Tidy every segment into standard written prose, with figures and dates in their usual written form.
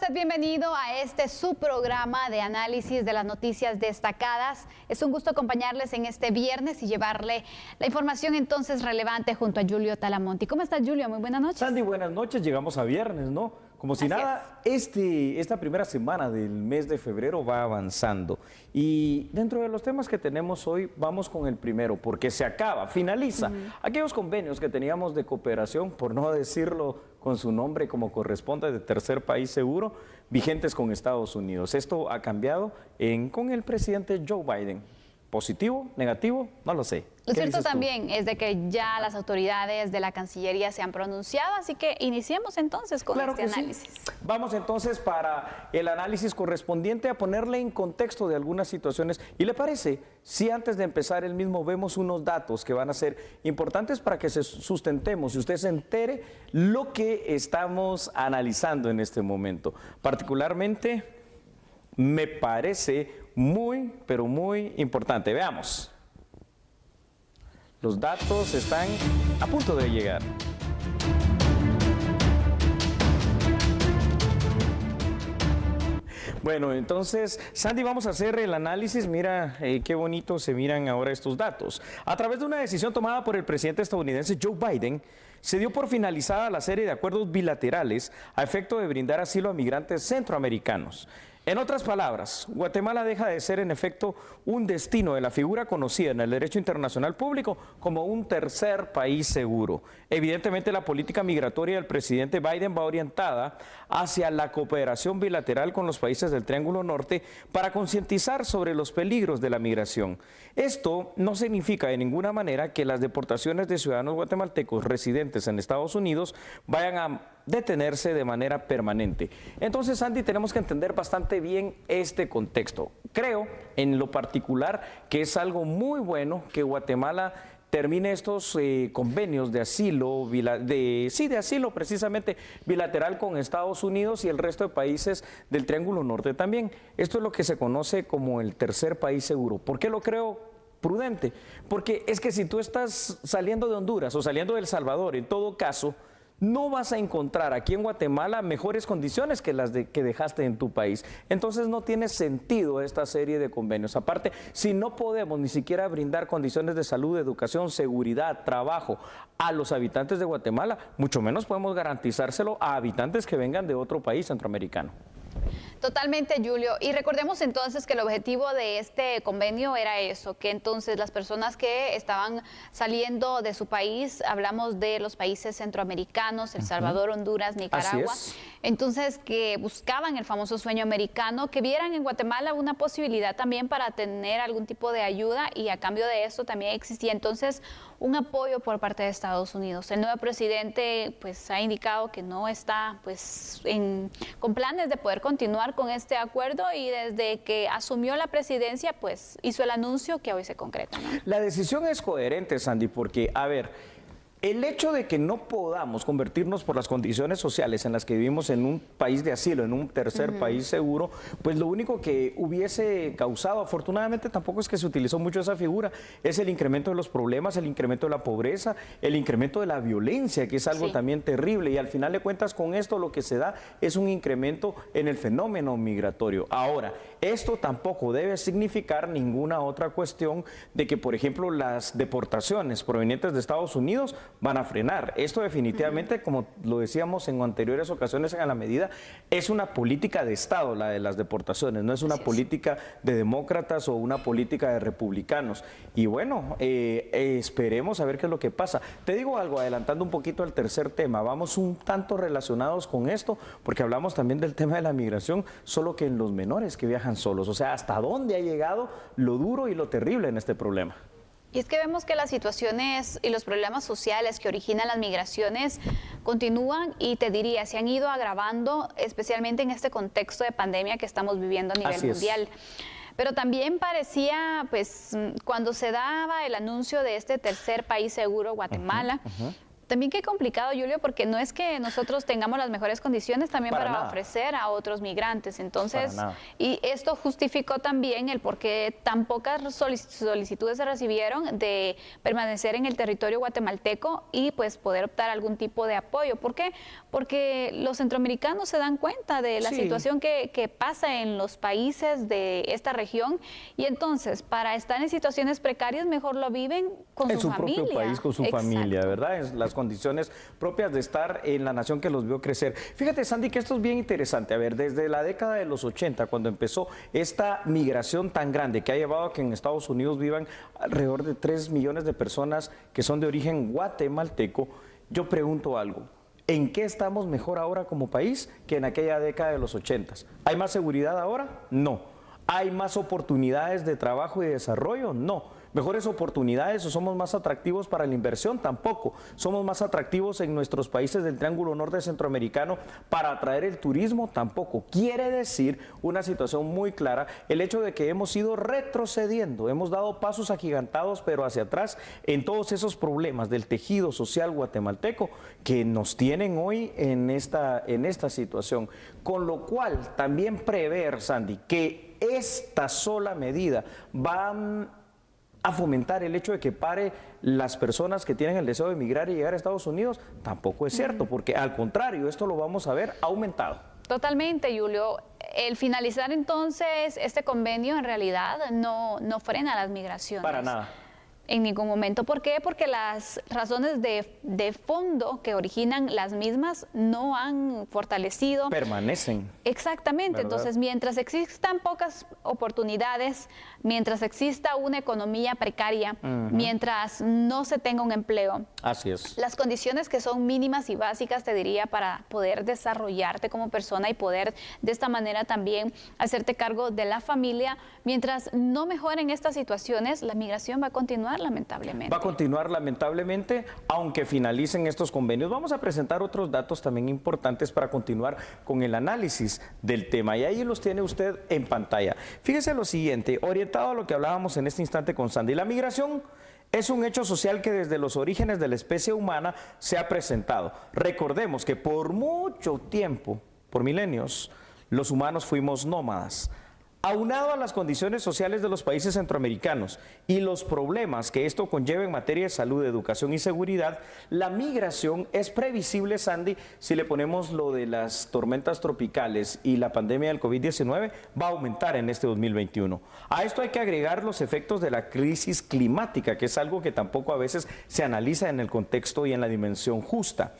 usted bienvenido a este su programa de análisis de las noticias destacadas. Es un gusto acompañarles en este viernes y llevarle la información entonces relevante junto a Julio Talamonti. ¿Cómo estás, Julio? Muy buenas noches. Sandy, buenas noches. Llegamos a viernes, ¿no? Como si nada, esta primera semana del mes de febrero va avanzando. Y dentro de los temas que tenemos hoy, vamos con el primero, porque se acaba, finaliza aquellos convenios que teníamos de cooperación, por no decirlo con su nombre como corresponde, de tercer país seguro, vigentes con Estados Unidos. Esto ha cambiado con el presidente Joe Biden. ¿Positivo? ¿Negativo? No lo sé. Lo cierto también es de que ya las autoridades de la Cancillería se han pronunciado, así que iniciemos entonces con este análisis. Sí. Vamos entonces para el análisis correspondiente a ponerle en contexto de algunas situaciones. ¿Y le parece si antes de empezar el mismo vemos unos datos que van a ser importantes para que se sustentemos y usted se entere lo que estamos analizando en este momento? Particularmente me parece muy, pero muy importante. Veamos. Los datos están a punto de llegar. Bueno, entonces, Sandy, vamos a hacer el análisis. Mira qué bonito se miran ahora estos datos. A través de una decisión tomada por el presidente estadounidense Joe Biden, se dio por finalizada la serie de acuerdos bilaterales a efecto de brindar asilo a migrantes centroamericanos. En otras palabras, Guatemala deja de ser en efecto un destino de la figura conocida en el derecho internacional público como un tercer país seguro. Evidentemente, la política migratoria del presidente Biden va orientada hacia la cooperación bilateral con los países del Triángulo Norte para concientizar sobre los peligros de la migración. Esto no significa de ninguna manera que las deportaciones de ciudadanos guatemaltecos residentes en Estados Unidos vayan a detenerse de manera permanente. Entonces, Andy, tenemos que entender bastante bien este contexto. Creo, en lo particular, que es algo muy bueno que Guatemala termine estos convenios de asilo, de asilo precisamente bilateral con Estados Unidos y el resto de países del Triángulo Norte también. Esto es lo que se conoce como el tercer país seguro. ¿Por qué lo creo prudente? Porque es que si tú estás saliendo de Honduras o saliendo de El Salvador, en todo caso, no vas a encontrar aquí en Guatemala mejores condiciones que las que dejaste en tu país. Entonces no tiene sentido esta serie de convenios. Aparte, si no podemos ni siquiera brindar condiciones de salud, educación, seguridad, trabajo a los habitantes de Guatemala, mucho menos podemos garantizárselo a habitantes que vengan de otro país centroamericano. Totalmente, Julio. Y recordemos entonces que el objetivo de este convenio era eso, que entonces las personas que estaban saliendo de su país, hablamos de los países centroamericanos, El Salvador, Honduras, Nicaragua, entonces que buscaban el famoso sueño americano, que vieran en Guatemala una posibilidad también para tener algún tipo de ayuda y a cambio de eso también existía entonces un apoyo por parte de Estados Unidos. El nuevo presidente pues ha indicado que no está pues con planes de poder continuar con este acuerdo y desde que asumió la presidencia pues hizo el anuncio que hoy se concreta, ¿no? La decisión es coherente, Sandy, porque a ver, el hecho de que no podamos convertirnos por las condiciones sociales en las que vivimos en un país de asilo, en un tercer país seguro, pues lo único que hubiese causado, afortunadamente tampoco es que se utilizó mucho esa figura, es el incremento de los problemas, el incremento de la pobreza, el incremento de la violencia, que es algo también terrible, y al final de cuentas con esto lo que se da es un incremento en el fenómeno migratorio. Ahora, esto tampoco debe significar ninguna otra cuestión de que, por ejemplo, las deportaciones provenientes de Estados Unidos van a frenar. Esto definitivamente, como lo decíamos en anteriores ocasiones en la medida, es una política de Estado la de las deportaciones, no es una política de demócratas o una política de republicanos. Y bueno, esperemos a ver qué es lo que pasa. Te digo algo, adelantando un poquito al tercer tema, vamos un tanto relacionados con esto, porque hablamos también del tema de la migración, solo que en los menores que viajan solos, o sea, hasta dónde ha llegado lo duro y lo terrible en este problema. Y es que vemos que las situaciones y los problemas sociales que originan las migraciones continúan y te diría, se han ido agravando, especialmente en este contexto de pandemia que estamos viviendo a nivel mundial. Pero también parecía, pues, cuando se daba el anuncio de este tercer país seguro, Guatemala, También qué complicado, Julio, porque no es que nosotros tengamos las mejores condiciones también para ofrecer a otros migrantes. Entonces, y esto justificó también el por qué tan pocas solicitudes se recibieron de permanecer en el territorio guatemalteco y pues poder optar a algún tipo de apoyo. ¿Por qué? Porque los centroamericanos se dan cuenta de la situación que pasa en los países de esta región y entonces para estar en situaciones precarias mejor lo viven con su familia. En su propio país, con su familia, ¿verdad? Es las condiciones propias de estar en la nación que los vio crecer. Fíjate, Sandy, que esto es bien interesante. A ver, desde la década de los 80, cuando empezó esta migración tan grande que ha llevado a que en Estados Unidos vivan alrededor de 3 millones de personas que son de origen guatemalteco, yo pregunto algo. ¿En qué estamos mejor ahora como país que en aquella década de los 80? ¿Hay más seguridad ahora? No. ¿Hay más oportunidades de trabajo y desarrollo? No. ¿Mejores oportunidades o somos más atractivos para la inversión? Tampoco. ¿Somos más atractivos en nuestros países del Triángulo Norte Centroamericano para atraer el turismo? Tampoco. Quiere decir una situación muy clara el hecho de que hemos ido retrocediendo, hemos dado pasos agigantados pero hacia atrás en todos esos problemas del tejido social guatemalteco que nos tienen hoy en esta situación. Con lo cual también prever, Sandy, que esta sola medida va a fomentar el hecho de que pare las personas que tienen el deseo de emigrar y llegar a Estados Unidos, tampoco es cierto, porque al contrario, esto lo vamos a ver aumentado. Totalmente, Julio. El finalizar entonces este convenio en realidad no frena las migraciones. Para nada. En ningún momento. ¿Por qué? Porque las razones de fondo que originan las mismas no han fortalecido. Permanecen. Exactamente. ¿Verdad? Entonces, mientras existan pocas oportunidades, mientras exista una economía precaria, mientras no se tenga un empleo. Así es. Las condiciones que son mínimas y básicas, te diría, para poder desarrollarte como persona y poder de esta manera también hacerte cargo de la familia, mientras no mejoren estas situaciones, la migración va a continuar lamentablemente. Va a continuar lamentablemente, aunque finalicen estos convenios. Vamos a presentar otros datos también importantes para continuar con el análisis del tema. Y ahí los tiene usted en pantalla. Fíjese lo siguiente, orientado a lo que hablábamos en este instante con Sandy. La migración es un hecho social que desde los orígenes de la especie humana se ha presentado. Recordemos que por mucho tiempo, por milenios, los humanos fuimos nómadas. Aunado a las condiciones sociales de los países centroamericanos y los problemas que esto conlleva en materia de salud, educación y seguridad, la migración es previsible, Sandy, si le ponemos lo de las tormentas tropicales y la pandemia del COVID-19, va a aumentar en este 2021. A esto hay que agregar los efectos de la crisis climática, que es algo que tampoco a veces se analiza en el contexto y en la dimensión justa.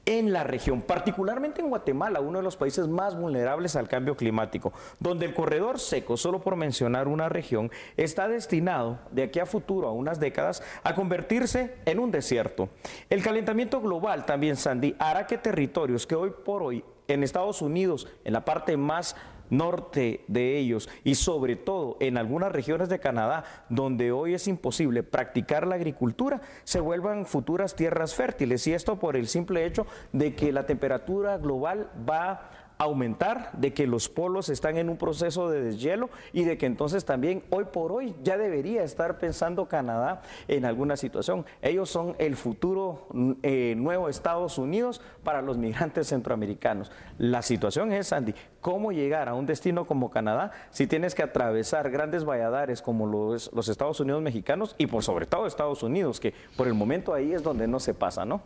En la región, particularmente en Guatemala, uno de los países más vulnerables al cambio climático, donde el corredor seco, solo por mencionar una región, está destinado de aquí a futuro, a unas décadas, a convertirse en un desierto. El calentamiento global también, Sandy, hará que territorios que hoy por hoy en Estados Unidos, en la parte más norte de ellos y sobre todo en algunas regiones de Canadá donde hoy es imposible practicar la agricultura, se vuelvan futuras tierras fértiles, y esto por el simple hecho de que la temperatura global va a aumentar, de que los polos están en un proceso de deshielo y de que entonces también hoy por hoy ya debería estar pensando Canadá en alguna situación. Ellos son el futuro nuevo Estados Unidos para los migrantes centroamericanos. La situación es, Andy, ¿cómo llegar a un destino como Canadá si tienes que atravesar grandes valladares como los Estados Unidos mexicanos y por sobre todo Estados Unidos, que por el momento ahí es donde no se pasa, ¿no?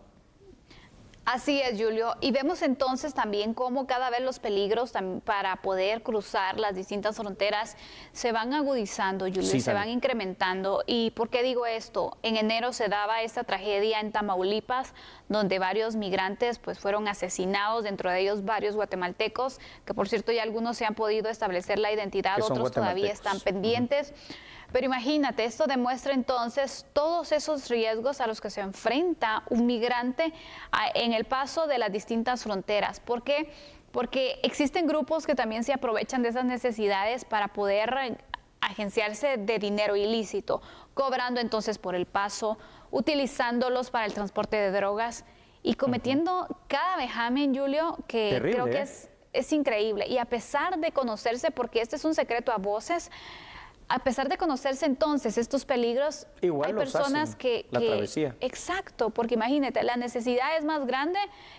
Así es, Julio. Y vemos entonces también cómo cada vez los peligros para poder cruzar las distintas fronteras se van agudizando, Julio, sí, se van incrementando. ¿Y por qué digo esto? En enero se daba esta tragedia en Tamaulipas, donde varios migrantes pues fueron asesinados, dentro de ellos varios guatemaltecos, que por cierto ya algunos se han podido establecer la identidad, otros todavía están pendientes. Pero imagínate, esto demuestra entonces todos esos riesgos a los que se enfrenta un migrante en el paso de las distintas fronteras. ¿Por qué? Porque existen grupos que también se aprovechan de esas necesidades para poder agenciarse de dinero ilícito, cobrando entonces por el paso, utilizándolos para el transporte de drogas y cometiendo cada vejamen, Julio, que terrible, creo que es increíble. Y a pesar de conocerse, porque este es un secreto a voces, A pesar de conocerse entonces estos peligros, igual hay los personas hacen, que... la travesía. Exacto, porque imagínate, la necesidad es más grande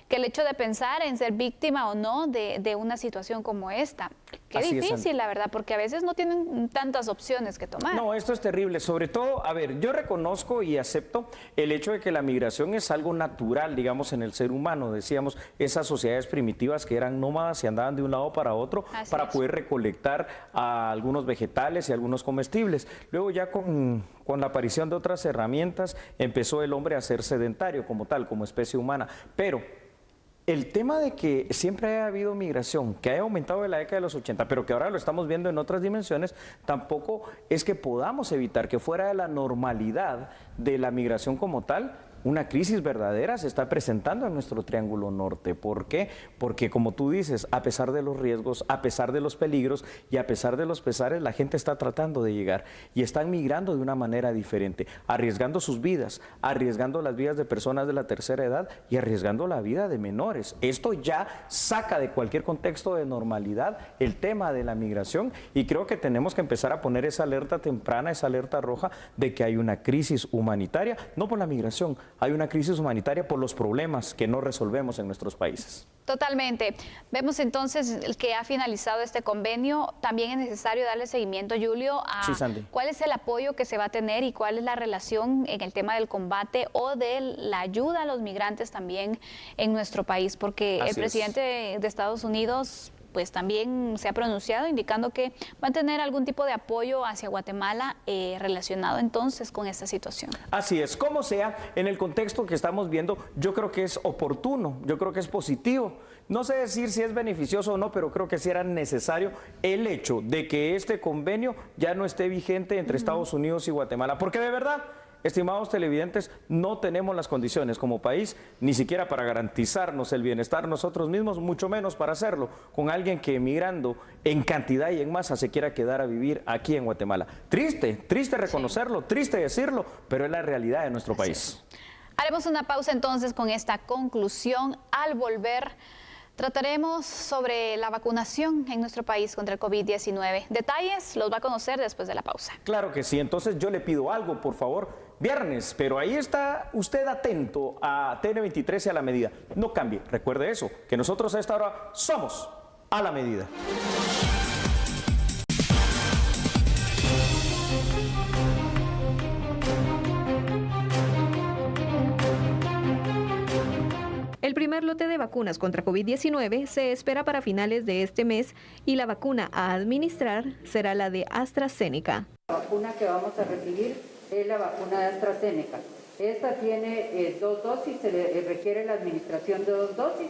que el hecho de pensar en ser víctima o no de una situación como esta. Qué Así es, difícil, Sandy. la verdad, porque a veces no tienen tantas opciones que tomar. No, esto es terrible. Sobre todo, a ver, yo reconozco y acepto el hecho de que la migración es algo natural, digamos, en el ser humano. Decíamos, esas sociedades primitivas que eran nómadas y andaban de un lado para otro Así para es. poder recolectar algunos vegetales y algunos comestibles. Luego ya con la aparición de otras herramientas empezó el hombre a ser sedentario como tal, como especie humana. Pero el tema de que siempre haya habido migración, que haya aumentado en la década de los 80, pero que ahora lo estamos viendo en otras dimensiones, tampoco es que podamos evitar que fuera de la normalidad de la migración como tal, una crisis verdadera se está presentando en nuestro Triángulo Norte. ¿Por qué? Porque como tú dices, a pesar de los riesgos, a pesar de los peligros y a pesar de los pesares, la gente está tratando de llegar y están migrando de una manera diferente, arriesgando sus vidas, arriesgando las vidas de personas de la tercera edad y arriesgando la vida de menores. Esto ya saca de cualquier contexto de normalidad el tema de la migración y creo que tenemos que empezar a poner esa alerta temprana, esa alerta roja de que hay una crisis humanitaria, no por la migración, hay una crisis humanitaria por los problemas que no resolvemos en nuestros países. Totalmente. Vemos entonces que ha finalizado este convenio. También es necesario darle seguimiento, Julio, a Sí, Sandy. cuál es el apoyo que se va a tener y cuál es la relación en el tema del combate o de la ayuda a los migrantes también en nuestro país, porque Así el presidente de Estados Unidos pues también se ha pronunciado indicando que va a tener algún tipo de apoyo hacia Guatemala relacionado entonces con esta situación. Así es, como sea, en el contexto que estamos viendo, yo creo que es oportuno, yo creo que es positivo. No sé decir si es beneficioso o no, pero creo que sí era necesario el hecho de que este convenio ya no esté vigente entre Estados Unidos y Guatemala, porque de verdad, estimados televidentes, no tenemos las condiciones como país ni siquiera para garantizarnos el bienestar nosotros mismos, mucho menos para hacerlo con alguien que emigrando en cantidad y en masa se quiera quedar a vivir aquí en Guatemala. Triste, triste reconocerlo, triste decirlo, pero es la realidad de nuestro país. Haremos una pausa entonces con esta conclusión. Al volver, trataremos sobre la vacunación en nuestro país contra el COVID-19. Detalles los va a conocer después de la pausa. Claro que sí, entonces yo le pido algo, por favor, viernes, pero ahí está usted atento a TN23 y a la medida. No cambie, recuerde eso, que nosotros a esta hora somos a la medida. El primer lote de vacunas contra COVID-19 se espera para finales de este mes y la vacuna a administrar será la de AstraZeneca. La vacuna que vamos a recibir es la vacuna de AstraZeneca. Esta tiene 2 dosis, se le requiere la administración de 2 dosis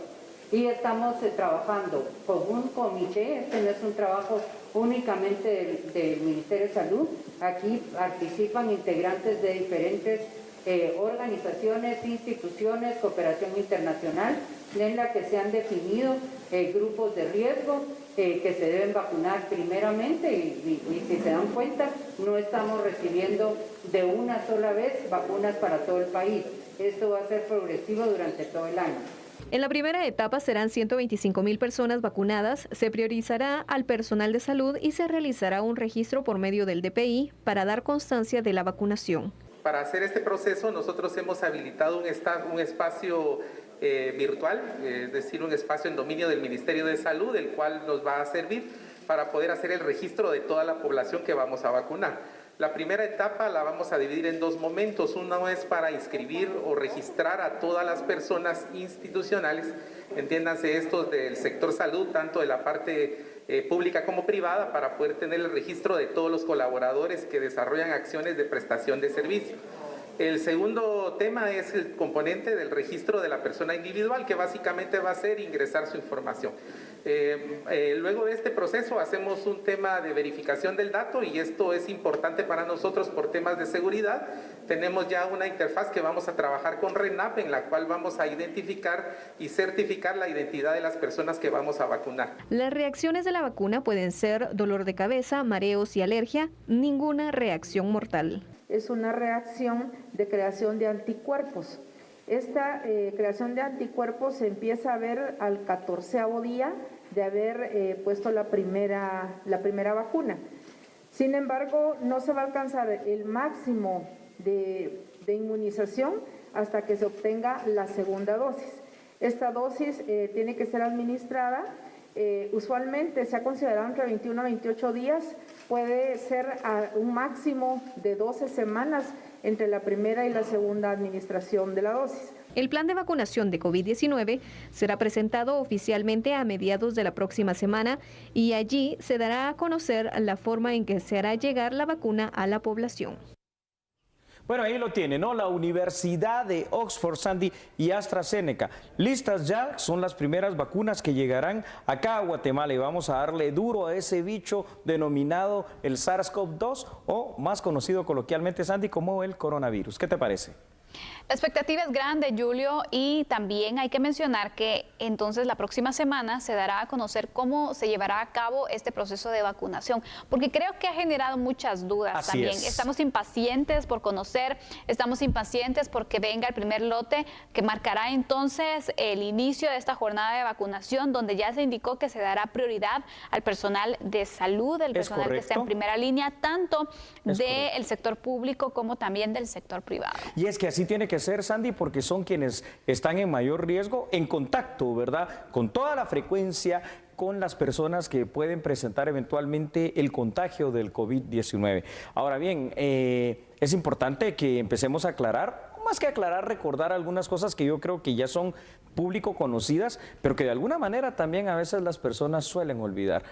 y estamos trabajando con un comité. Este no es un trabajo únicamente del Ministerio de Salud. Aquí participan integrantes de diferentes organizaciones, instituciones, cooperación internacional, en la que se han definido grupos de riesgo que se deben vacunar primeramente y si se dan cuenta, no estamos recibiendo de una sola vez vacunas para todo el país. Esto va a ser progresivo durante todo el año. En la primera etapa serán 125,000 personas vacunadas, se priorizará al personal de salud y se realizará un registro por medio del DPI para dar constancia de la vacunación. Para hacer este proceso nosotros hemos habilitado un espacio virtual, es decir, un espacio en dominio del Ministerio de Salud, el cual nos va a servir para poder hacer el registro de toda la población que vamos a vacunar. La primera etapa la vamos a dividir en 2 momentos. Uno es para inscribir o registrar a todas las personas institucionales, entiéndanse estos del sector salud, tanto de la parte pública como privada, para poder tener el registro de todos los colaboradores que desarrollan acciones de prestación de servicio. El segundo tema es el componente del registro de la persona individual, que básicamente va a ser ingresar su información. Luego de este proceso hacemos un tema de verificación del dato y esto es importante para nosotros por temas de seguridad. Tenemos ya una interfaz que vamos a trabajar con RENAP en la cual vamos a identificar y certificar la identidad de las personas que vamos a vacunar. Las reacciones de la vacuna pueden ser dolor de cabeza, mareos y alergia, ninguna reacción mortal. Es una reacción de creación de anticuerpos. Esta creación de anticuerpos se empieza a ver al 14º día de haber puesto la primera vacuna. Sin embargo, no se va a alcanzar el máximo de inmunización hasta que se obtenga la segunda dosis. Esta dosis tiene que ser administrada, usualmente se ha considerado entre 21 a 28 días, puede ser a un máximo de 12 semanas entre la primera y la segunda administración de la dosis. El plan de vacunación de COVID-19 será presentado oficialmente a mediados de la próxima semana y allí se dará a conocer la forma en que se hará llegar la vacuna a la población. Bueno, ahí lo tiene, ¿no? La Universidad de Oxford, Sandy, y AstraZeneca. Listas ya, son las primeras vacunas que llegarán acá a Guatemala y vamos a darle duro a ese bicho denominado el SARS-CoV-2 o más conocido coloquialmente, Sandy, como el coronavirus. ¿Qué te parece? La expectativa es grande, Julio, y también hay que mencionar que entonces la próxima semana se dará a conocer cómo se llevará a cabo este proceso de vacunación, porque creo que ha generado muchas dudas. Así también. es. Estamos impacientes por conocer, estamos impacientes porque venga el primer lote que marcará entonces el inicio de esta jornada de vacunación, donde ya se indicó que se dará prioridad al personal de salud, el personal que está en primera línea, tanto del sector público como también del sector privado. Y es que así tiene que ser, Sandy, porque son quienes están en mayor riesgo, en contacto, ¿verdad?, con toda la frecuencia con las personas que pueden presentar eventualmente el contagio del COVID-19. Ahora bien, es importante que empecemos a aclarar, más que aclarar, recordar algunas cosas que yo creo que ya son público conocidas, pero que de alguna manera también a veces las personas suelen olvidar.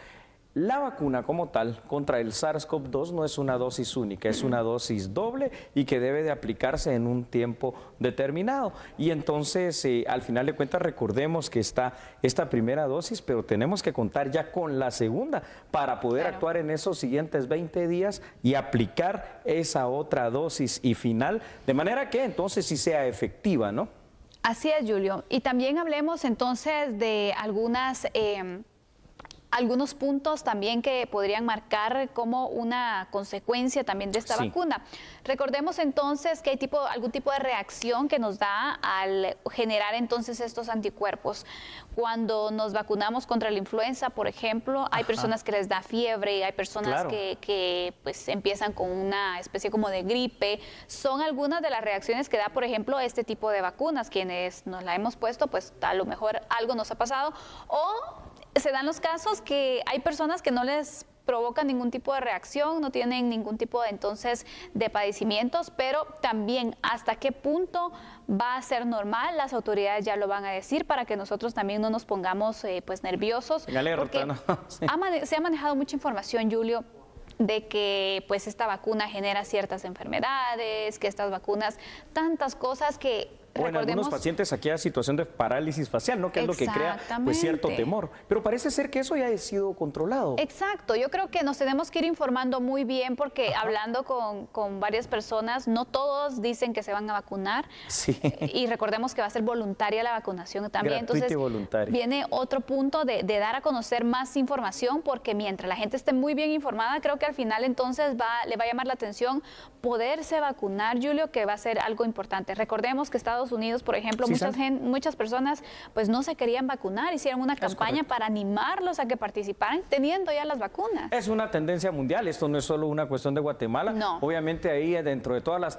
La vacuna como tal contra el SARS-CoV-2 no es una dosis única, es una dosis doble y que debe de aplicarse en un tiempo determinado. Y entonces, al final de cuentas, recordemos que está esta primera dosis, pero tenemos que contar ya con la segunda para poder actuar en esos siguientes 20 días y aplicar esa otra dosis y final, de manera que entonces sí sea efectiva, ¿no? Así es, Julio. Y también hablemos entonces de algunos puntos también que podrían marcar como una consecuencia también de esta vacuna. Recordemos entonces que hay algún tipo de reacción que nos da al generar entonces estos anticuerpos. Cuando nos vacunamos contra la influenza, por ejemplo, hay personas que les da fiebre, y hay personas que pues empiezan con una especie como de gripe. Son algunas de las reacciones que da, por ejemplo, este tipo de vacunas. Quienes nos la hemos puesto, pues a lo mejor algo nos ha pasado, o se dan los casos que hay personas que no les provoca ningún tipo de reacción, no tienen ningún tipo de de padecimientos, pero también hasta qué punto va a ser normal, las autoridades ya lo van a decir para que nosotros también no nos pongamos pues nerviosos. Porque se ha manejado mucha información, Julio, de que pues esta vacuna genera ciertas enfermedades, que estas vacunas, tantas cosas que o en algunos pacientes aquella situación de parálisis facial, ¿no? Que es lo que crea pues, cierto temor. Pero parece ser que eso ya ha sido controlado. Exacto. Yo creo que nos tenemos que ir informando muy bien porque hablando con varias personas, no todos dicen que se van a vacunar. Sí. Y recordemos que va a ser voluntaria la vacunación también. Gratuita y voluntaria. Viene otro punto de dar a conocer más información porque mientras la gente esté muy bien informada, creo que al final entonces le va a llamar la atención poderse vacunar, Julio, que va a ser algo importante. Recordemos que Estados Unidos, por ejemplo, muchas personas pues no se querían vacunar, hicieron una campaña para animarlos a que participaran teniendo ya las vacunas. Es una tendencia mundial, esto no es solo una cuestión de Guatemala. No. Obviamente ahí dentro de todas las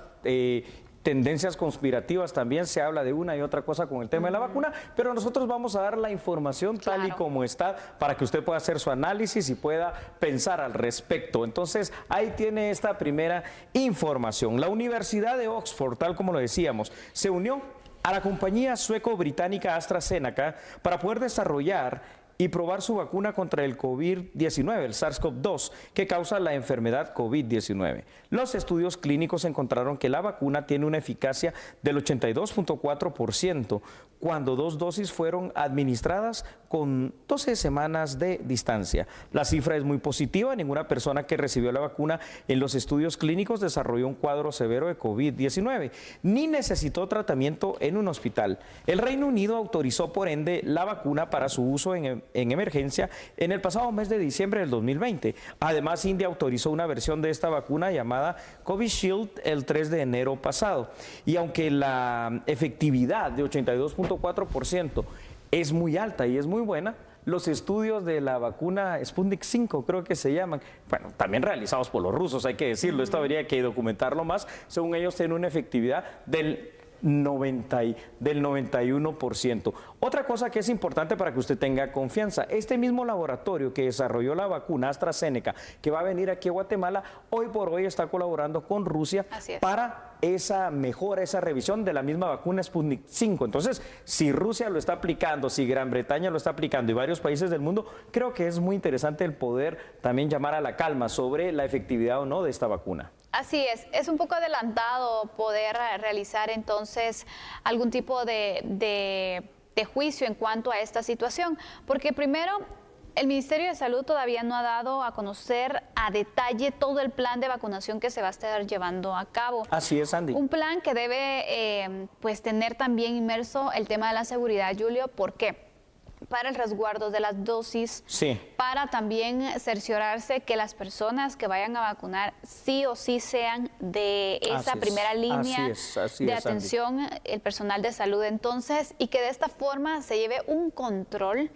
tendencias conspirativas también se habla de una y otra cosa con el tema de la vacuna, pero nosotros vamos a dar la información tal y como está para que usted pueda hacer su análisis y pueda pensar al respecto. Entonces, ahí tiene esta primera información. La Universidad de Oxford, tal como lo decíamos, se unió a la compañía sueco-británica AstraZeneca para poder desarrollar y probar su vacuna contra el COVID-19, el SARS-CoV-2, que causa la enfermedad COVID-19. Los estudios clínicos encontraron que la vacuna tiene una eficacia del 82.4% cuando 2 dosis fueron administradas con 12 semanas de distancia. La cifra es muy positiva. Ninguna persona que recibió la vacuna en los estudios clínicos desarrolló un cuadro severo de COVID-19, ni necesitó tratamiento en un hospital. El Reino Unido autorizó, por ende, la vacuna para su uso en emergencia en el pasado mes de diciembre del 2020. Además, India autorizó una versión de esta vacuna llamada Covishield el 3 de enero pasado. Y aunque la efectividad de 82.4% es muy alta y es muy buena, los estudios de la vacuna Sputnik 5, creo que se llaman, bueno, también realizados por los rusos, hay que decirlo, esto habría que documentarlo más, según ellos tienen una efectividad del 91%. Otra cosa que es importante para que usted tenga confianza, este mismo laboratorio que desarrolló la vacuna AstraZeneca, que va a venir aquí a Guatemala, hoy por hoy está colaborando con Rusia para esa mejora, esa revisión de la misma vacuna Sputnik 5. Entonces, si Rusia lo está aplicando, si Gran Bretaña lo está aplicando y varios países del mundo, creo que es muy interesante el poder también llamar a la calma sobre la efectividad o no de esta vacuna. Así es un poco adelantado poder realizar entonces algún tipo de juicio en cuanto a esta situación, porque primero el Ministerio de Salud todavía no ha dado a conocer a detalle todo el plan de vacunación que se va a estar llevando a cabo. Así es, Andy. Un plan que debe pues tener también inmerso el tema de la seguridad, Julio. ¿Por qué? Para el resguardo de las dosis, para también cerciorarse que las personas que vayan a vacunar sí o sí sean de esa primera línea de atención, el personal de salud entonces, y que de esta forma se lleve un control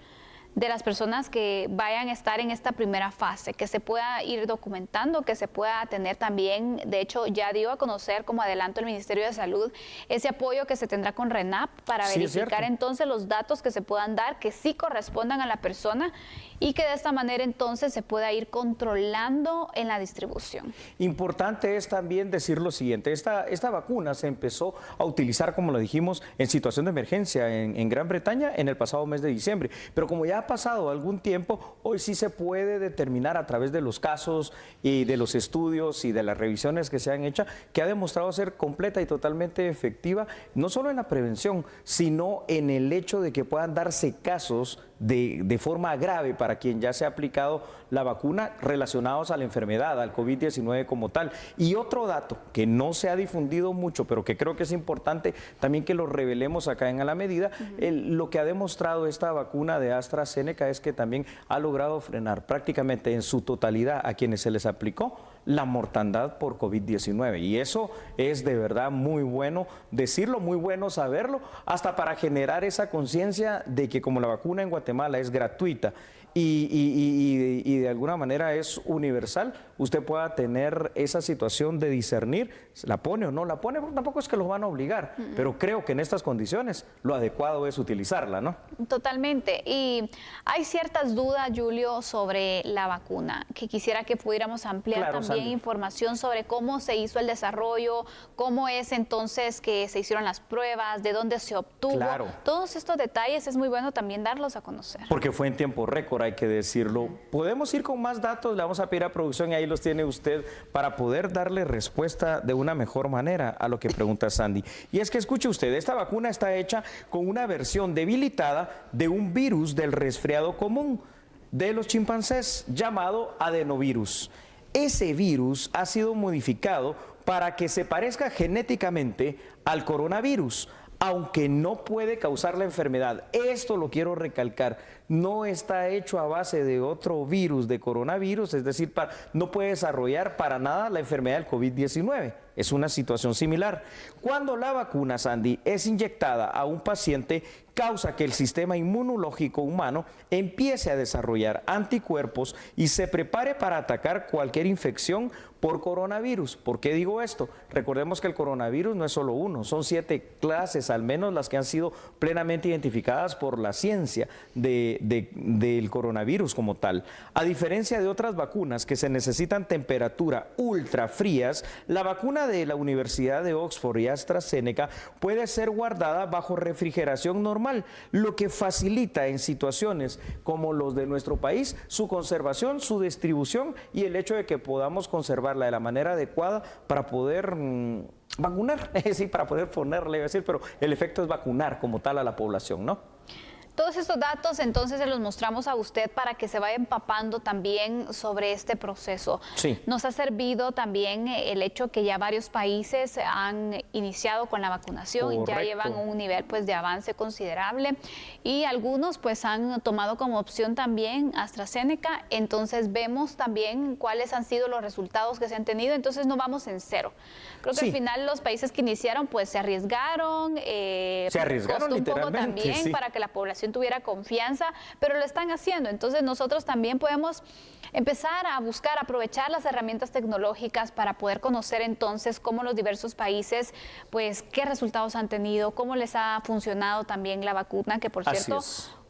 de las personas que vayan a estar en esta primera fase, que se pueda ir documentando, que se pueda tener también, de hecho ya dio a conocer como adelanto el Ministerio de Salud, ese apoyo que se tendrá con RENAP para verificar entonces los datos que se puedan dar, que sí correspondan a la persona y que de esta manera entonces se pueda ir controlando en la distribución. Importante es también decir lo siguiente, esta vacuna se empezó a utilizar, como lo dijimos, en situación de emergencia en Gran Bretaña en el pasado mes de diciembre, pero como ya ha pasado algún tiempo, hoy sí se puede determinar a través de los casos y de los estudios y de las revisiones que se han hecho, que ha demostrado ser completa y totalmente efectiva, no solo en la prevención, sino en el hecho de que puedan darse casos de forma grave para quien ya se ha aplicado la vacuna relacionados a la enfermedad, al COVID-19 como tal. Y otro dato que no se ha difundido mucho, pero que creo que es importante también que lo revelemos acá en A la Medida, lo que ha demostrado esta vacuna de AstraZeneca es que también ha logrado frenar prácticamente en su totalidad a quienes se les aplicó la mortandad por COVID-19. Y eso es de verdad muy bueno decirlo, muy bueno saberlo, hasta para generar esa conciencia de que como la vacuna en Guatemala es gratuita y de alguna manera es universal, usted pueda tener esa situación de discernir, ¿la pone o no la pone? Porque tampoco es que lo van a obligar, pero creo que en estas condiciones lo adecuado es utilizarla, ¿no? Totalmente. Y hay ciertas dudas, Julio, sobre la vacuna, que quisiera que pudiéramos ampliar también información sobre cómo se hizo el desarrollo, cómo es entonces que se hicieron las pruebas, de dónde se obtuvo. Todos estos detalles es muy bueno también darlos a conocer. Porque fue en tiempo récord, hay que decirlo. Podemos ir con más datos, le vamos a pedir a producción y ahí los tiene usted para poder darle respuesta de una mejor manera a lo que pregunta Sandy. Y es que escuche usted, esta vacuna está hecha con una versión debilitada de un virus del resfriado común de los chimpancés llamado adenovirus. Ese virus ha sido modificado para que se parezca genéticamente al coronavirus, aunque no puede causar la enfermedad. Esto lo quiero recalcar, no está hecho a base de otro virus de coronavirus, es decir, no puede desarrollar para nada la enfermedad del COVID-19. Es una situación similar. Cuando la vacuna, Sandy, es inyectada a un paciente, causa que el sistema inmunológico humano empiece a desarrollar anticuerpos y se prepare para atacar cualquier infección por coronavirus. ¿Por qué digo esto? Recordemos que el coronavirus no es solo uno, son 7 clases al menos las que han sido plenamente identificadas por la ciencia del coronavirus como tal. A diferencia de otras vacunas que se necesitan temperatura ultra frías, la vacuna de la Universidad de Oxford y AstraZeneca puede ser guardada bajo refrigeración normal, lo que facilita en situaciones como los de nuestro país su conservación, su distribución y el hecho de que podamos conservarla de la manera adecuada para poder vacunar, sí, para poder ponerle, pero el efecto es vacunar como tal a la población, ¿no? Todos estos datos entonces se los mostramos a usted para que se vaya empapando también sobre este proceso. Nos ha servido también el hecho que ya varios países han iniciado con la vacunación y ya llevan un nivel pues de avance considerable y algunos pues han tomado como opción también AstraZeneca, entonces vemos también cuáles han sido los resultados que se han tenido, entonces no vamos en cero. Creo que al final los países que iniciaron pues se arriesgaron literalmente, un poco también para que la población población tuviera confianza, pero lo están haciendo. Entonces nosotros también podemos empezar a buscar, aprovechar las herramientas tecnológicas para poder conocer entonces cómo los diversos países, pues qué resultados han tenido, cómo les ha funcionado también la vacuna, que por cierto,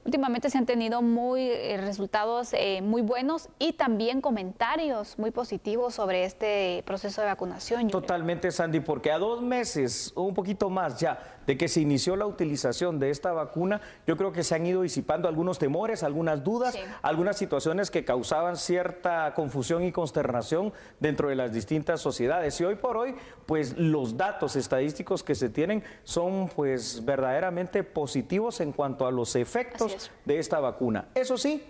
últimamente se han tenido resultados muy buenos y también comentarios muy positivos sobre este proceso de vacunación. Julio. Totalmente, Sandy, porque a 2 meses o un poquito más ya de que se inició la utilización de esta vacuna, yo creo que se han ido disipando algunos temores, algunas dudas, sí, algunas situaciones que causaban cierta confusión y consternación dentro de las distintas sociedades. Y hoy por hoy, pues los datos estadísticos que se tienen son pues verdaderamente positivos en cuanto a los efectos de esta vacuna. Eso sí,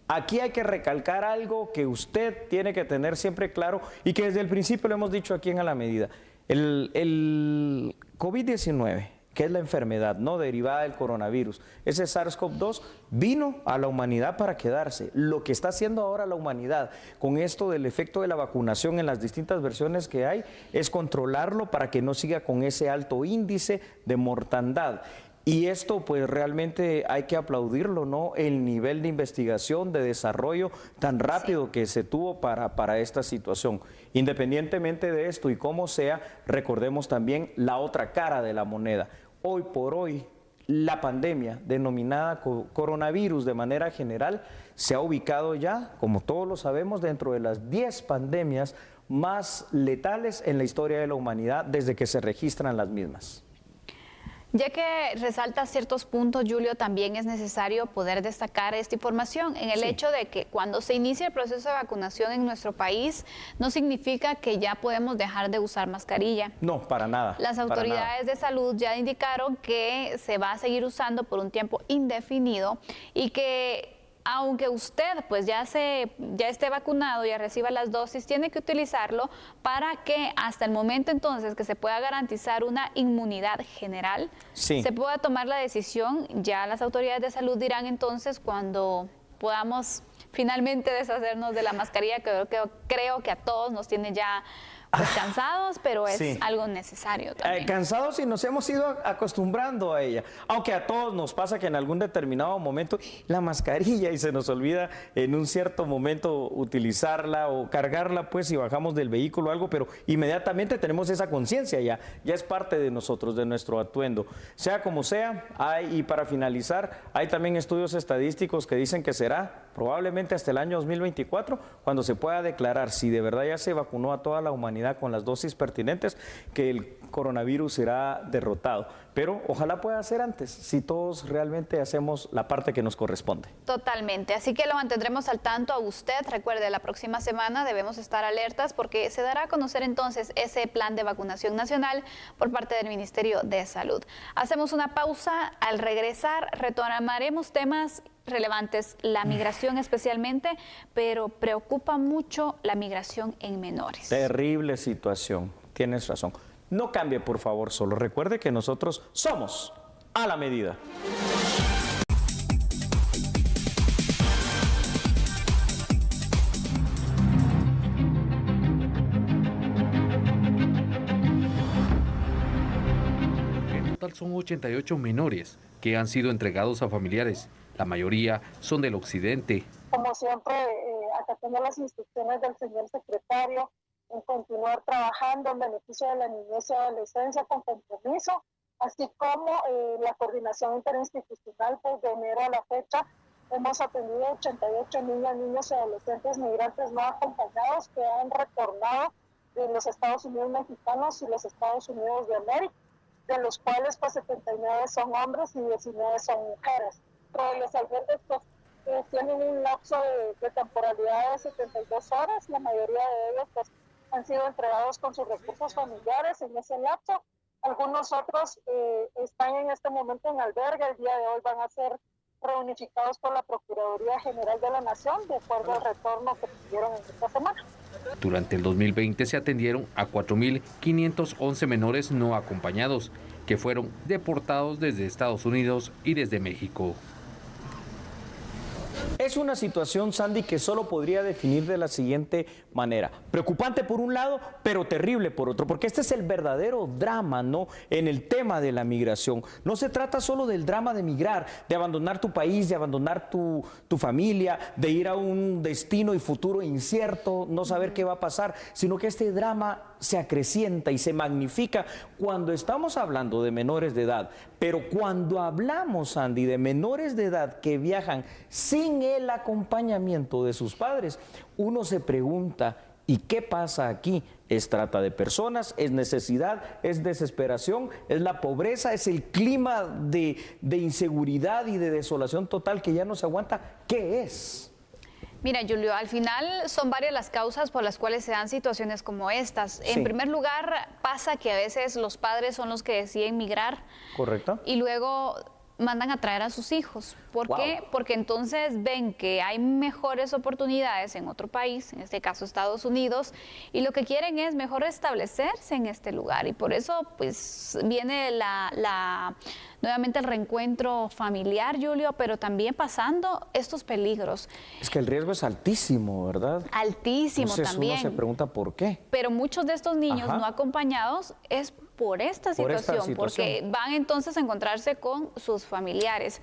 aquí hay que recalcar algo que usted tiene que tener siempre claro y que desde el principio lo hemos dicho aquí en A la Medida. El COVID-19, que es la enfermedad no derivada del coronavirus, ese SARS-CoV-2 vino a la humanidad para quedarse. Lo que está haciendo ahora la humanidad con esto del efecto de la vacunación en las distintas versiones que hay es controlarlo para que no siga con ese alto índice de mortandad. Y esto pues realmente hay que aplaudirlo, ¿no? El nivel de investigación, de desarrollo tan rápido que se tuvo para esta situación. Independientemente de esto y como sea, recordemos también la otra cara de la moneda. Hoy por hoy, la pandemia denominada coronavirus de manera general se ha ubicado ya, como todos lo sabemos, dentro de las 10 pandemias más letales en la historia de la humanidad desde que se registran las mismas. Ya que resalta ciertos puntos, Julio, también es necesario poder destacar esta información en el hecho de que cuando se inicia el proceso de vacunación en nuestro país, no significa que ya podemos dejar de usar mascarilla. No, para nada. Las autoridades de salud ya indicaron que se va a seguir usando por un tiempo indefinido y que aunque usted pues ya esté vacunado, ya reciba las dosis, tiene que utilizarlo para que hasta el momento entonces que se pueda garantizar una inmunidad general, se pueda tomar la decisión. Ya las autoridades de salud dirán entonces cuando podamos finalmente deshacernos de la mascarilla, que creo que a todos nos tiene ya pues cansados, pero es algo necesario también. Cansados y nos hemos ido acostumbrando a ella, aunque a todos nos pasa que en algún determinado momento la mascarilla y se nos olvida en un cierto momento utilizarla o cargarla pues si bajamos del vehículo o algo, pero inmediatamente tenemos esa conciencia ya es parte de nosotros, de nuestro atuendo. Sea como sea, y para finalizar, hay también estudios estadísticos que dicen que será probablemente hasta el año 2024 cuando se pueda declarar si de verdad ya se vacunó a toda la humanidad con las dosis pertinentes, que el coronavirus será derrotado. Pero ojalá pueda ser antes, si todos realmente hacemos la parte que nos corresponde. Totalmente, así que lo mantendremos al tanto a usted. Recuerde, la próxima semana debemos estar alertas porque se dará a conocer entonces ese plan de vacunación nacional por parte del Ministerio de Salud. Hacemos una pausa, al regresar retomaremos temas relevantes, la migración especialmente, pero preocupa mucho la migración en menores. Terrible situación, tienes razón. No cambie, por favor, solo recuerde que nosotros somos A la Medida. En total son 88 menores que han sido entregados a familiares. La mayoría son del occidente. Como siempre, acatando las instrucciones del señor secretario, en continuar trabajando en beneficio de la niñez y adolescencia con compromiso, así como la coordinación interinstitucional, pues de enero a la fecha hemos atendido 88 niñas, niños y adolescentes migrantes no acompañados que han retornado de los Estados Unidos mexicanos y los Estados Unidos de América, de los cuales pues 79 son hombres y 19 son mujeres. Pero los albergues pues, tienen un lapso de temporalidad de 72 horas, la mayoría de ellos pues han sido entregados con sus recursos familiares en ese lapso. Algunos otros están en este momento en albergue, el día de hoy van a ser reunificados por la Procuraduría General de la Nación de acuerdo al retorno que tuvieron en esta semana. Durante el 2020 se atendieron a 4.511 menores no acompañados que fueron deportados desde Estados Unidos y desde México. Es una situación, Sandy, que solo podría definir de la siguiente manera. Preocupante por un lado, pero terrible por otro, porque este es el verdadero drama, ¿no?, en el tema de la migración. No se trata solo del drama de migrar, de abandonar tu país, de abandonar tu familia, de ir a un destino y futuro incierto, no saber qué va a pasar, sino que este drama se acrecienta y se magnifica cuando estamos hablando de menores de edad. Pero cuando hablamos, Sandy, de menores de edad que viajan sin el acompañamiento de sus padres, uno se pregunta, ¿y qué pasa aquí? ¿Es trata de personas? ¿Es necesidad? ¿Es desesperación? ¿Es la pobreza? ¿Es el clima de inseguridad y de desolación total que ya no se aguanta? ¿Qué es? Mira, Julio, al final son varias las causas por las cuales se dan situaciones como estas. Sí. En primer lugar, pasa que a veces los padres son los que deciden migrar. Correcto. Y luego mandan a traer a sus hijos. ¿Por qué? Porque entonces ven que hay mejores oportunidades en otro país, en este caso Estados Unidos, y lo que quieren es mejor establecerse en este lugar. Y por eso pues viene nuevamente el reencuentro familiar, Julio, pero también pasando estos peligros. Es que el riesgo es altísimo, ¿verdad? Altísimo. Entonces también. Uno se pregunta por qué. Pero muchos de estos niños Ajá. no acompañados es por esta situación, porque van entonces a encontrarse con sus familiares.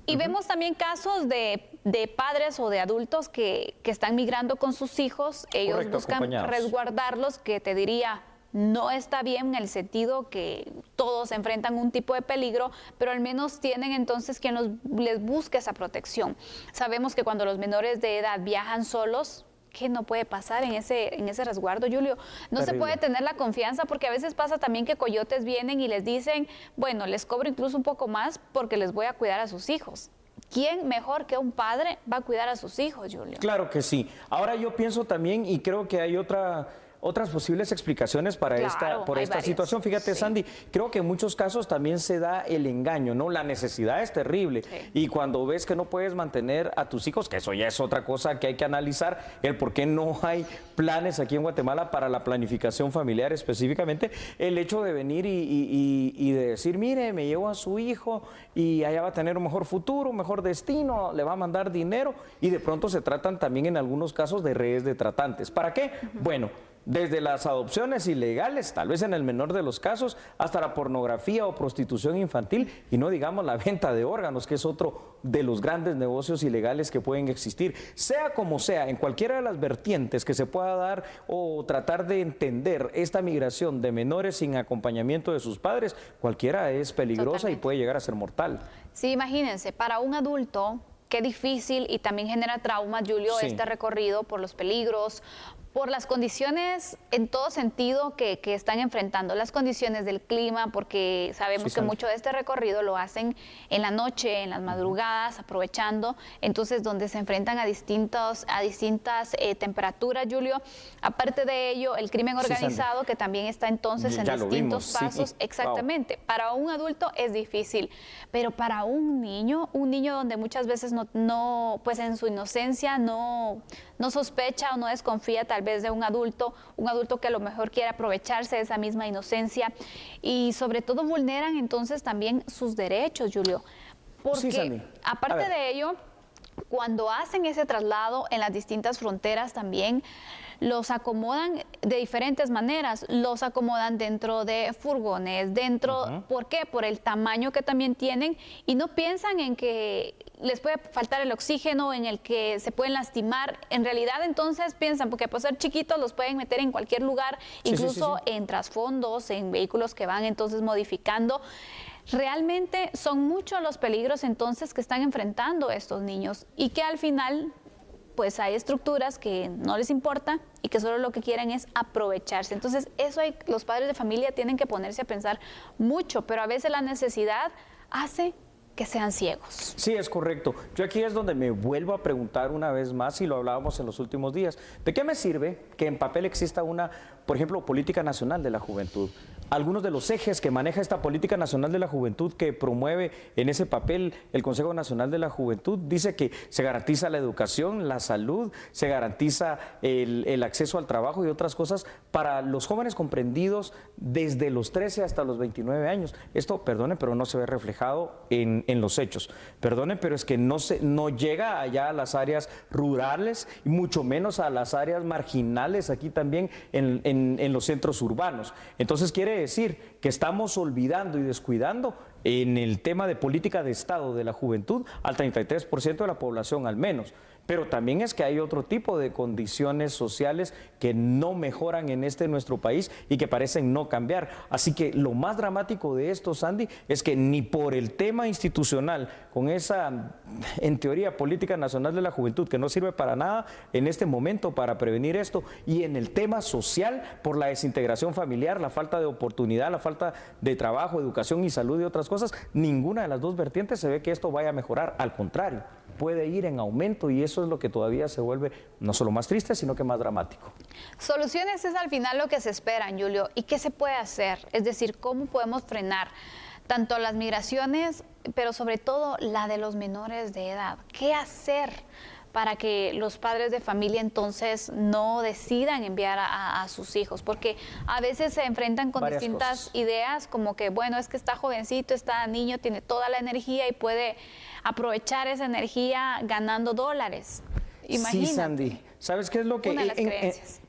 Y vemos también casos de padres o de adultos que están migrando con sus hijos. Ellos buscan resguardarlos, que te diría, no está bien en el sentido que todos enfrentan un tipo de peligro, pero al menos tienen entonces quien les busque esa protección. Sabemos que cuando los menores de edad viajan solos, ¿qué no puede pasar en ese resguardo, Julio? No se puede tener la confianza, porque a veces pasa también que coyotes vienen y les dicen, bueno, les cobro incluso un poco más porque les voy a cuidar a sus hijos. ¿Quién mejor que un padre va a cuidar a sus hijos, Julio? Claro que sí. Ahora yo pienso también, y creo que hay otras posibles explicaciones para esta situación. Fíjate, sí, Sandy, creo que en muchos casos también se da el engaño, ¿no? La necesidad es terrible. Sí. Y cuando ves que no puedes mantener a tus hijos, que eso ya es otra cosa que hay que analizar, el por qué no hay planes aquí en Guatemala para la planificación familiar específicamente, el hecho de venir y de decir, mire, me llevo a su hijo y allá va a tener un mejor futuro, un mejor destino, le va a mandar dinero, y de pronto se tratan también en algunos casos de redes de tratantes. ¿Para qué? Bueno, desde las adopciones ilegales, tal vez en el menor de los casos, hasta la pornografía o prostitución infantil, y no digamos la venta de órganos, que es otro de los grandes negocios ilegales que pueden existir. Sea como sea, en cualquiera de las vertientes que se pueda dar o tratar de entender esta migración de menores sin acompañamiento de sus padres, cualquiera es peligrosa. Totalmente. Y puede llegar a ser mortal. Sí, imagínense, para un adulto, qué difícil y también genera trauma, Julio, sí, este recorrido por los peligros, por las condiciones en todo sentido que están enfrentando, las condiciones del clima, porque sabemos que mucho de este recorrido lo hacen en la noche, en las madrugadas, aprovechando, entonces donde se enfrentan a distintas temperaturas, Julio. Aparte de ello, el crimen organizado, que también está entonces en distintos pasos. Sí. Exactamente. Wow. Para un adulto es difícil, pero para un niño donde muchas veces no pues en su inocencia no sospecha o no desconfía tal vez de un adulto que a lo mejor quiere aprovecharse de esa misma inocencia, y sobre todo vulneran entonces también sus derechos, Julio, porque aparte de ello, cuando hacen ese traslado en las distintas fronteras también los acomodan de diferentes maneras, los acomodan dentro de furgones, ¿por qué? Por el tamaño que también tienen, y no piensan en que les puede faltar el oxígeno, en el que se pueden lastimar. En realidad entonces piensan, porque por ser chiquitos los pueden meter en cualquier lugar, incluso en trasfondos, en vehículos que van entonces modificando. Realmente son muchos los peligros entonces que están enfrentando estos niños, y que al final pues hay estructuras que no les importa y que solo lo que quieren es aprovecharse. Entonces los padres de familia tienen que ponerse a pensar mucho, pero a veces la necesidad hace que sean ciegos. Sí, es correcto. Yo aquí es donde me vuelvo a preguntar una vez más, y lo hablábamos en los últimos días, ¿de qué me sirve que en papel exista una, por ejemplo, política nacional de la juventud? Algunos de los ejes que maneja esta política nacional de la juventud, que promueve en ese papel el Consejo Nacional de la Juventud, dice que se garantiza la educación, la salud, se garantiza el acceso al trabajo y otras cosas para los jóvenes comprendidos desde los 13 hasta los 29 años. Esto, perdone, pero no se ve reflejado en en los hechos. Perdonen, pero es que no llega allá a las áreas rurales y mucho menos a las áreas marginales aquí también en los centros urbanos. Entonces quiere decir que estamos olvidando y descuidando en el tema de política de Estado de la juventud al 33% de la población al menos. Pero también es que hay otro tipo de condiciones sociales que no mejoran en nuestro país y que parecen no cambiar. Así que lo más dramático de esto, Sandy, es que ni por el tema institucional, con esa, en teoría, política nacional de la juventud, que no sirve para nada en este momento para prevenir esto, y en el tema social, por la desintegración familiar, la falta de oportunidad, la falta de trabajo, educación y salud y otras cosas, ninguna de las dos vertientes se ve que esto vaya a mejorar. Al contrario, puede ir en aumento y eso es lo que todavía se vuelve no solo más triste, sino que más dramático. Soluciones es al final lo que se esperan, Julio. ¿Y qué se puede hacer? Es decir, ¿cómo podemos frenar tanto las migraciones, pero sobre todo la de los menores de edad? ¿Qué hacer para que los padres de familia entonces no decidan enviar a sus hijos? Porque a veces se enfrentan con distintas ideas, como que, bueno, es que está jovencito, está niño, tiene toda la energía y puede aprovechar esa energía ganando dólares. Imagínate. Sí, Sandy. ¿Sabes qué es lo que... Una de las creencias.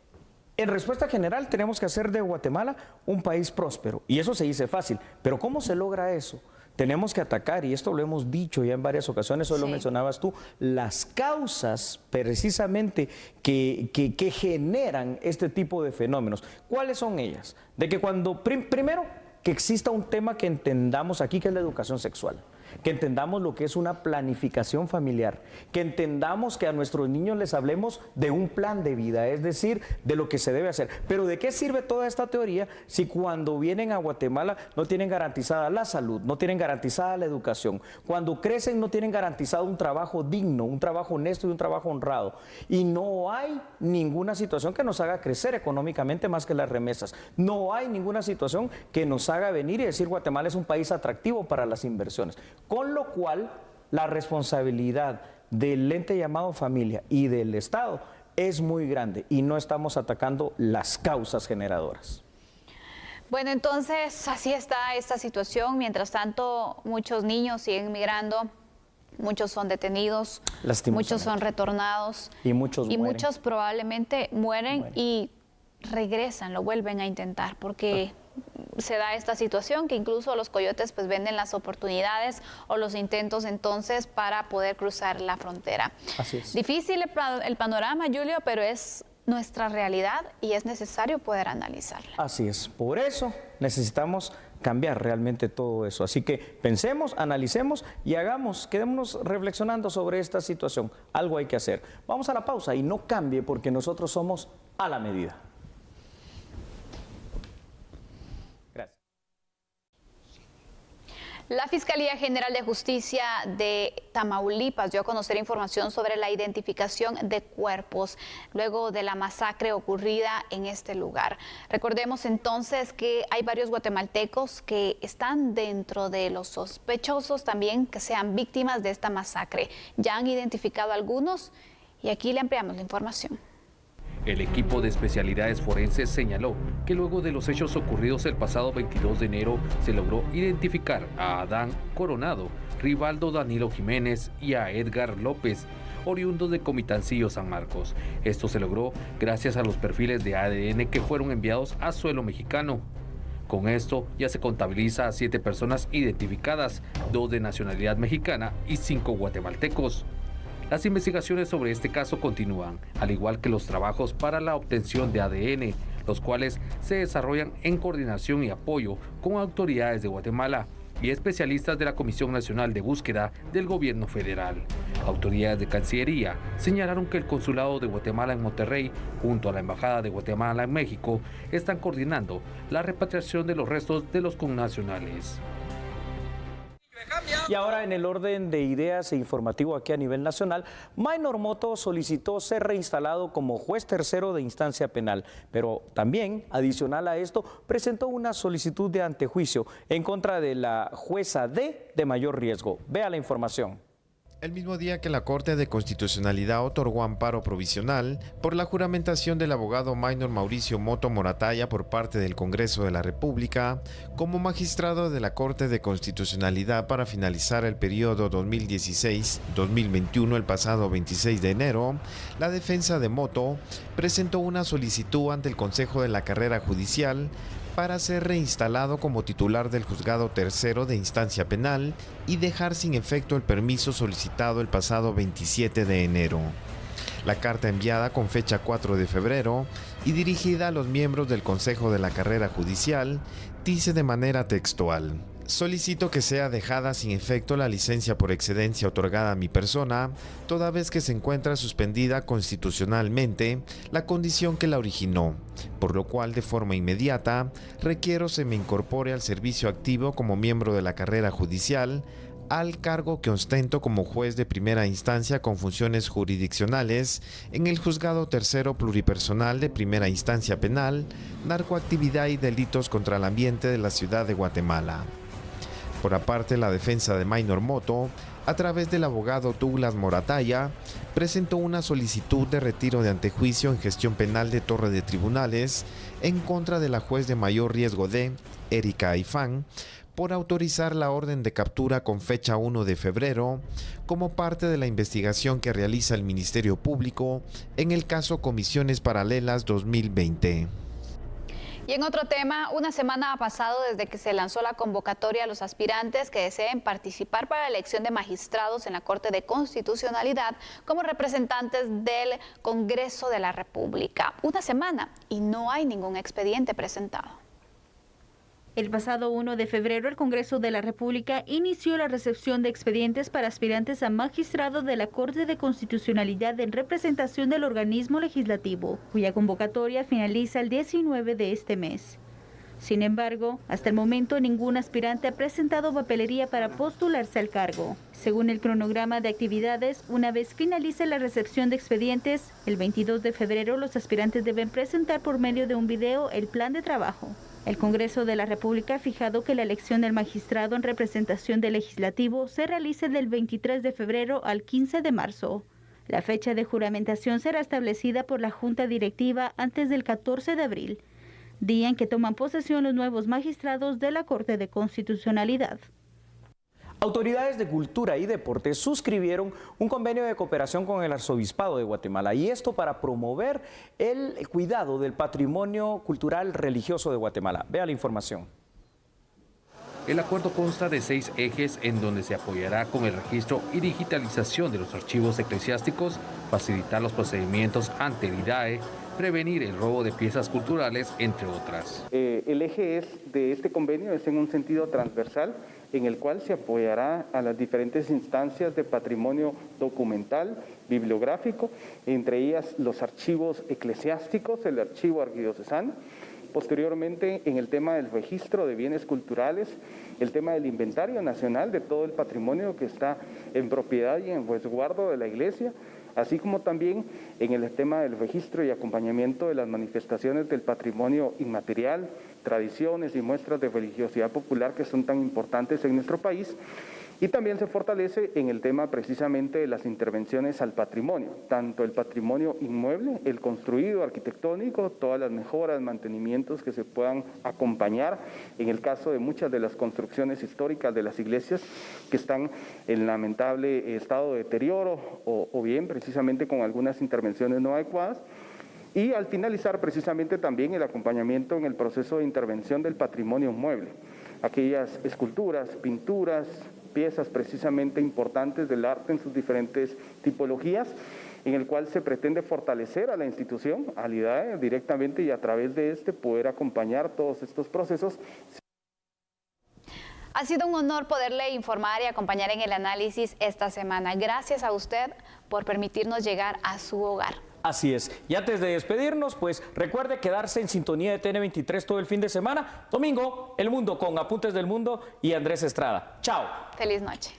En respuesta general, tenemos que hacer de Guatemala un país próspero. Y eso se dice fácil. Pero ¿cómo se logra eso? Tenemos que atacar, y esto lo hemos dicho ya en varias ocasiones, hoy lo mencionabas tú, las causas precisamente que generan este tipo de fenómenos. ¿Cuáles son ellas? De que cuando, primero, que exista un tema que entendamos aquí, que es la educación sexual. Que entendamos lo que es una planificación familiar, que entendamos que a nuestros niños les hablemos de un plan de vida, es decir, de lo que se debe hacer. Pero ¿de qué sirve toda esta teoría si cuando vienen a Guatemala no tienen garantizada la salud, no tienen garantizada la educación? Cuando crecen no tienen garantizado un trabajo digno, un trabajo honesto y un trabajo honrado. Y no hay ninguna situación que nos haga crecer económicamente más que las remesas. No hay ninguna situación que nos haga venir y decir Guatemala es un país atractivo para las inversiones. Con lo cual, la responsabilidad del ente llamado familia y del Estado es muy grande y no estamos atacando las causas generadoras. Bueno, entonces así está esta situación. Mientras tanto, muchos niños siguen migrando, muchos son detenidos, muchos son retornados y muchos probablemente mueren y regresan, lo vuelven a intentar porque... se da esta situación que incluso los coyotes pues venden las oportunidades o los intentos entonces para poder cruzar la frontera. Así es. Difícil el panorama, Julio, pero es nuestra realidad y es necesario poder analizarla. Así es, por eso necesitamos cambiar realmente todo eso. Así que pensemos, analicemos y quedémonos reflexionando sobre esta situación. Algo hay que hacer. Vamos a la pausa y no cambie porque nosotros somos a la medida. La Fiscalía General de Justicia de Tamaulipas dio a conocer información sobre la identificación de cuerpos luego de la masacre ocurrida en este lugar. Recordemos entonces que hay varios guatemaltecos que están dentro de los sospechosos también que sean víctimas de esta masacre. Ya han identificado a algunos y aquí le ampliamos la información. El equipo de especialidades forenses señaló que luego de los hechos ocurridos el pasado 22 de enero se logró identificar a Adán Coronado, Rivaldo Danilo Jiménez y a Edgar López, oriundos de Comitancillo, San Marcos. Esto se logró gracias a los perfiles de ADN que fueron enviados a suelo mexicano. Con esto ya se contabiliza a 7 personas identificadas, 2 de nacionalidad mexicana y 5 guatemaltecos. Las investigaciones sobre este caso continúan, al igual que los trabajos para la obtención de ADN, los cuales se desarrollan en coordinación y apoyo con autoridades de Guatemala y especialistas de la Comisión Nacional de Búsqueda del Gobierno Federal. Autoridades de Cancillería señalaron que el Consulado de Guatemala en Monterrey, junto a la Embajada de Guatemala en México, están coordinando la repatriación de los restos de los connacionales. Y ahora en el orden de ideas e informativo aquí a nivel nacional, Minor Moto solicitó ser reinstalado como juez tercero de instancia penal, pero también, adicional a esto, presentó una solicitud de antejuicio en contra de la jueza D de mayor riesgo. Vea la información. El mismo día que la Corte de Constitucionalidad otorgó amparo provisional por la juramentación del abogado minor Mauricio Motto Morataya por parte del Congreso de la República como magistrado de la Corte de Constitucionalidad para finalizar el periodo 2016-2021 el pasado 26 de enero, la defensa de Motto presentó una solicitud ante el Consejo de la Carrera Judicial para ser reinstalado como titular del Juzgado Tercero de Instancia Penal y dejar sin efecto el permiso solicitado el pasado 27 de enero. La carta enviada con fecha 4 de febrero y dirigida a los miembros del Consejo de la Carrera Judicial dice de manera textual: solicito que sea dejada sin efecto la licencia por excedencia otorgada a mi persona, toda vez que se encuentra suspendida constitucionalmente la condición que la originó, por lo cual de forma inmediata requiero se me incorpore al servicio activo como miembro de la carrera judicial, al cargo que ostento como juez de primera instancia con funciones jurisdiccionales en el Juzgado Tercero Pluripersonal de Primera Instancia Penal, Narcoactividad y Delitos contra el Ambiente de la Ciudad de Guatemala. Por aparte, la defensa de Minor Motto, a través del abogado Douglas Morataya, presentó una solicitud de retiro de antejuicio en gestión penal de Torre de Tribunales en contra de la juez de mayor riesgo de Erika Aifán, por autorizar la orden de captura con fecha 1 de febrero como parte de la investigación que realiza el Ministerio Público en el caso Comisiones Paralelas 2020. Y en otro tema, una semana ha pasado desde que se lanzó la convocatoria a los aspirantes que deseen participar para la elección de magistrados en la Corte de Constitucionalidad como representantes del Congreso de la República. Una semana y no hay ningún expediente presentado. El pasado 1 de febrero, el Congreso de la República inició la recepción de expedientes para aspirantes a magistrado de la Corte de Constitucionalidad en representación del organismo legislativo, cuya convocatoria finaliza el 19 de este mes. Sin embargo, hasta el momento ningún aspirante ha presentado papelería para postularse al cargo. Según el cronograma de actividades, una vez finalice la recepción de expedientes, el 22 de febrero los aspirantes deben presentar por medio de un video el plan de trabajo. El Congreso de la República ha fijado que la elección del magistrado en representación del legislativo se realice del 23 de febrero al 15 de marzo. La fecha de juramentación será establecida por la Junta Directiva antes del 14 de abril, día en que toman posesión los nuevos magistrados de la Corte de Constitucionalidad. Autoridades de Cultura y Deporte suscribieron un convenio de cooperación con el Arzobispado de Guatemala, y esto para promover el cuidado del patrimonio cultural religioso de Guatemala. Vea la información. El acuerdo consta de 6 ejes en donde se apoyará con el registro y digitalización de los archivos eclesiásticos, facilitar los procedimientos ante el IDAE, prevenir el robo de piezas culturales, entre otras. El eje de este convenio es en un sentido transversal, en el cual se apoyará a las diferentes instancias de patrimonio documental, bibliográfico, entre ellas los archivos eclesiásticos, el archivo arquidiocesano. Posteriormente, en el tema del registro de bienes culturales, el tema del inventario nacional de todo el patrimonio que está en propiedad y en resguardo de la Iglesia, así como también en el tema del registro y acompañamiento de las manifestaciones del patrimonio inmaterial, tradiciones y muestras de religiosidad popular que son tan importantes en nuestro país. Y también se fortalece en el tema precisamente de las intervenciones al patrimonio, tanto el patrimonio inmueble, el construido, arquitectónico, todas las mejoras, mantenimientos que se puedan acompañar en el caso de muchas de las construcciones históricas de las iglesias que están en lamentable estado de deterioro o bien precisamente con algunas intervenciones no adecuadas. Y al finalizar precisamente también el acompañamiento en el proceso de intervención del patrimonio inmueble, aquellas esculturas, pinturas, piezas precisamente importantes del arte en sus diferentes tipologías, en el cual se pretende fortalecer a la institución, al IDAE directamente, y a través de poder acompañar todos estos procesos. Ha sido un honor poderle informar y acompañar en el análisis esta semana. Gracias a usted por permitirnos llegar a su hogar. Así es. Y antes de despedirnos, pues recuerde quedarse en sintonía de TN23 todo el fin de semana. Domingo, El Mundo con Apuntes del Mundo y Andrés Estrada. Chao. Feliz noche.